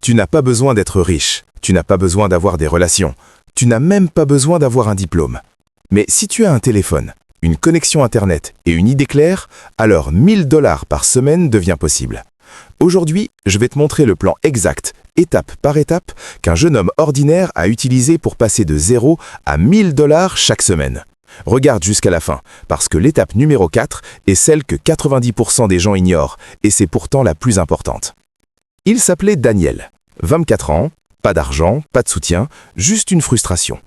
Tu n'as pas besoin d'être riche, tu n'as pas besoin d'avoir des relations, tu n'as même pas besoin d'avoir un diplôme. Mais si tu as un téléphone, une connexion Internet et une idée claire, alors 1 000 $ par semaine devient possible. Aujourd'hui, je vais te montrer le plan exact, étape par étape, qu'un jeune homme ordinaire a utilisé pour passer de 0 à 1 000 $ chaque semaine. Regarde jusqu'à la fin, parce que l'étape numéro 4 est celle que 90% des gens ignorent, et c'est pourtant la plus importante. Il s'appelait Daniel, 24 ans, pas d'argent, pas de soutien, juste une frustration.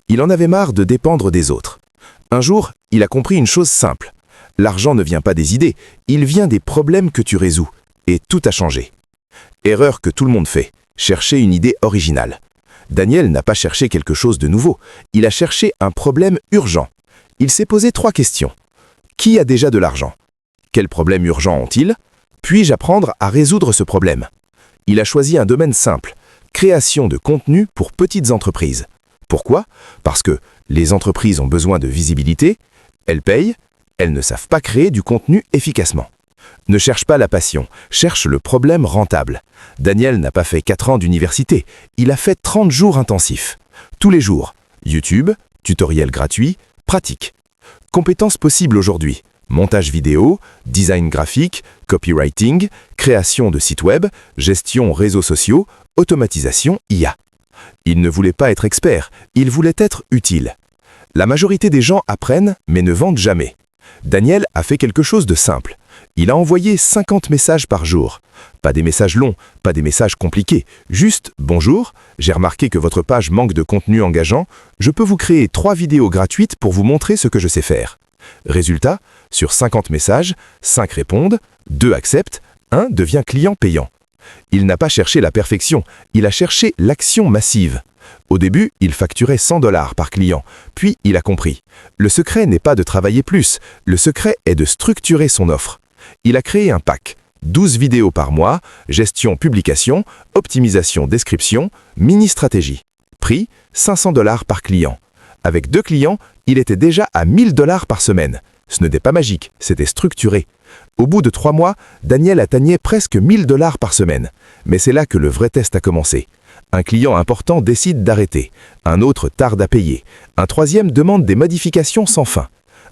Il en avait marre de dépendre des autres. Un jour, il a compris une chose simple. L'argent ne vient pas des idées, il vient des problèmes que tu résous. Et tout a changé. Erreur que tout le monde fait, chercher une idée originale. Daniel n'a pas cherché quelque chose de nouveau, il a cherché un problème urgent. Il s'est posé 3 questions. Qui a déjà de l'argent? Quels problèmes urgents ont-ils? Puis-je apprendre à résoudre ce problème? Il a choisi un domaine simple, création de contenu pour petites entreprises. Pourquoi? Parce que les entreprises ont besoin de visibilité, elles payent, elles ne savent pas créer du contenu efficacement. Ne cherche pas la passion, cherche le problème rentable. Daniel n'a pas fait 4 ans d'université, il a fait 30 jours intensifs. Tous les jours, YouTube, tutoriels gratuits, pratique. Compétences possibles aujourd'hui, montage vidéo, design graphique, copywriting, création de sites web, gestion réseaux sociaux, automatisation IA. Il ne voulait pas être expert, il voulait être utile. La majorité des gens apprennent mais ne vendent jamais. Daniel a fait quelque chose de simple. Il a envoyé 50 messages par jour. Pas des messages longs, pas des messages compliqués. Juste « Bonjour, j'ai remarqué que votre page manque de contenu engageant. Je peux vous créer 3 vidéos gratuites pour vous montrer ce que je sais faire. » Résultat, sur 50 messages, 5 répondent, 2 acceptent, 1 devient client payant. Il n'a pas cherché la perfection, il a cherché l'action massive. Au début, il facturait 100 $ par client, puis il a compris. Le secret n'est pas de travailler plus, le secret est de structurer son offre. Il a créé un pack, 12 vidéos par mois, gestion publication, optimisation description, mini-stratégie. Prix, 500 $ par client. Avec 2 clients, il était déjà à 1 000 $ par semaine. Ce n'était pas magique, c'était structuré. Au bout de 3 mois, Daniel atteignait presque 1 000 $ par semaine. Mais c'est là que le vrai test a commencé. Un client important décide d'arrêter, un autre tarde à payer, un troisième demande des modifications sans fin.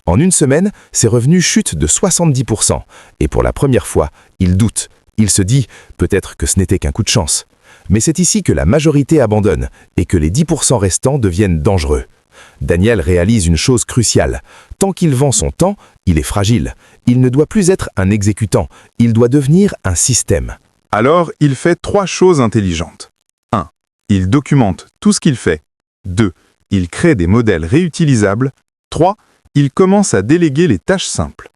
En une semaine, ses revenus chutent de 70%. Et pour la première fois, il doute. Il se dit « peut-être que ce n'était qu'un coup de chance ». Mais c'est ici que la majorité abandonne et que les 10% restants deviennent dangereux. Daniel réalise une chose cruciale. Tant qu'il vend son temps, il est fragile. Il ne doit plus être un exécutant, il doit devenir un système. Alors, il fait 3 choses intelligentes. 1. Il documente tout ce qu'il fait. 2. Il crée des modèles réutilisables. 3. Il commence à déléguer les tâches simples.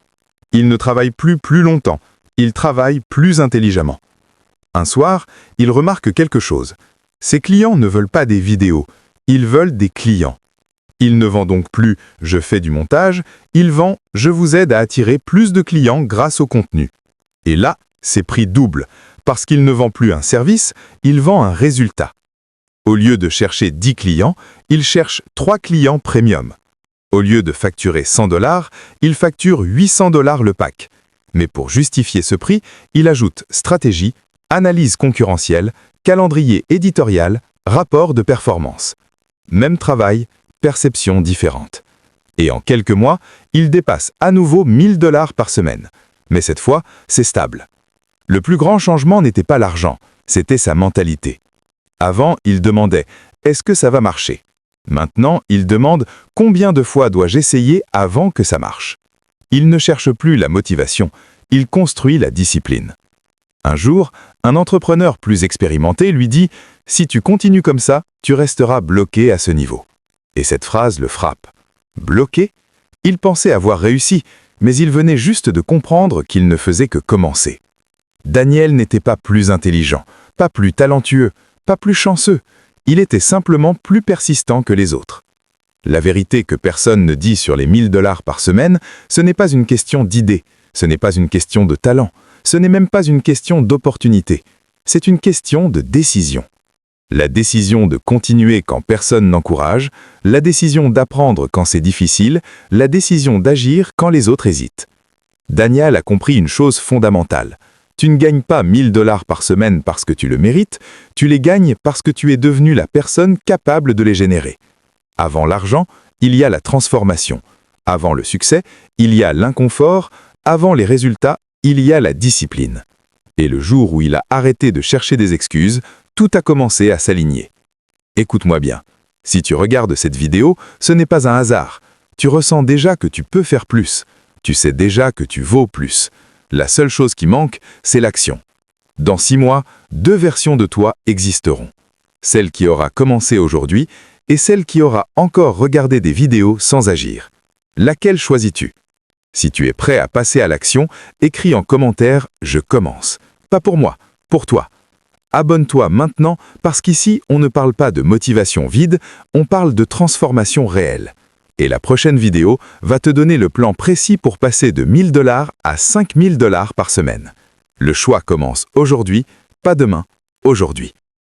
Il ne travaille plus longtemps, il travaille plus intelligemment. Un soir, il remarque quelque chose. Ses clients ne veulent pas des vidéos, ils veulent des clients. Il ne vend donc plus « je fais du montage », il vend « je vous aide à attirer plus de clients grâce au contenu ». Et là, ses prix doublent, parce qu'il ne vend plus un service, il vend un résultat. Au lieu de chercher 10 clients, il cherche 3 clients premium. Au lieu de facturer 100 $, il facture 800 $ le pack. Mais pour justifier ce prix, il ajoute stratégie, analyse concurrentielle, calendrier éditorial, rapport de performance. Même travail, perception différente. Et en quelques mois, il dépasse à nouveau 1 000 $ par semaine. Mais cette fois, c'est stable. Le plus grand changement n'était pas l'argent, c'était sa mentalité. Avant, il demandait « est-ce que ça va marcher ?» Maintenant, il demande « combien de fois dois-je essayer avant que ça marche ?» Il ne cherche plus la motivation, il construit la discipline. Un jour, un entrepreneur plus expérimenté lui dit « si tu continues comme ça, tu resteras bloqué à ce niveau ». Et cette phrase le frappe. Bloqué? Il pensait avoir réussi, mais il venait juste de comprendre qu'il ne faisait que commencer. Daniel n'était pas plus intelligent, pas plus talentueux, pas plus chanceux. Il était simplement plus persistant que les autres. La vérité que personne ne dit sur les 1 000 $ par semaine, ce n'est pas une question d'idée, ce n'est pas une question de talent, ce n'est même pas une question d'opportunité, c'est une question de décision. La décision de continuer quand personne n'encourage, la décision d'apprendre quand c'est difficile, la décision d'agir quand les autres hésitent. Daniel a compris une chose fondamentale. Tu ne gagnes pas 1000 $ par semaine parce que tu le mérites, tu les gagnes parce que tu es devenu la personne capable de les générer. Avant l'argent, il y a la transformation. Avant le succès, il y a l'inconfort. Avant les résultats, il y a la discipline. Et le jour où il a arrêté de chercher des excuses, tout a commencé à s'aligner. Écoute-moi bien. Si tu regardes cette vidéo, ce n'est pas un hasard. Tu ressens déjà que tu peux faire plus. Tu sais déjà que tu vaux plus. La seule chose qui manque, c'est l'action. Dans 6 mois, 2 versions de toi existeront. Celle qui aura commencé aujourd'hui et celle qui aura encore regardé des vidéos sans agir. Laquelle choisis-tu? Si tu es prêt à passer à l'action, écris en commentaire « Je commence ». Pas pour moi, pour toi. Abonne-toi maintenant parce qu'ici, on ne parle pas de motivation vide, on parle de transformation réelle. Et la prochaine vidéo va te donner le plan précis pour passer de 1000 $ à 5000 $ par semaine. Le choix commence aujourd'hui, pas demain, aujourd'hui.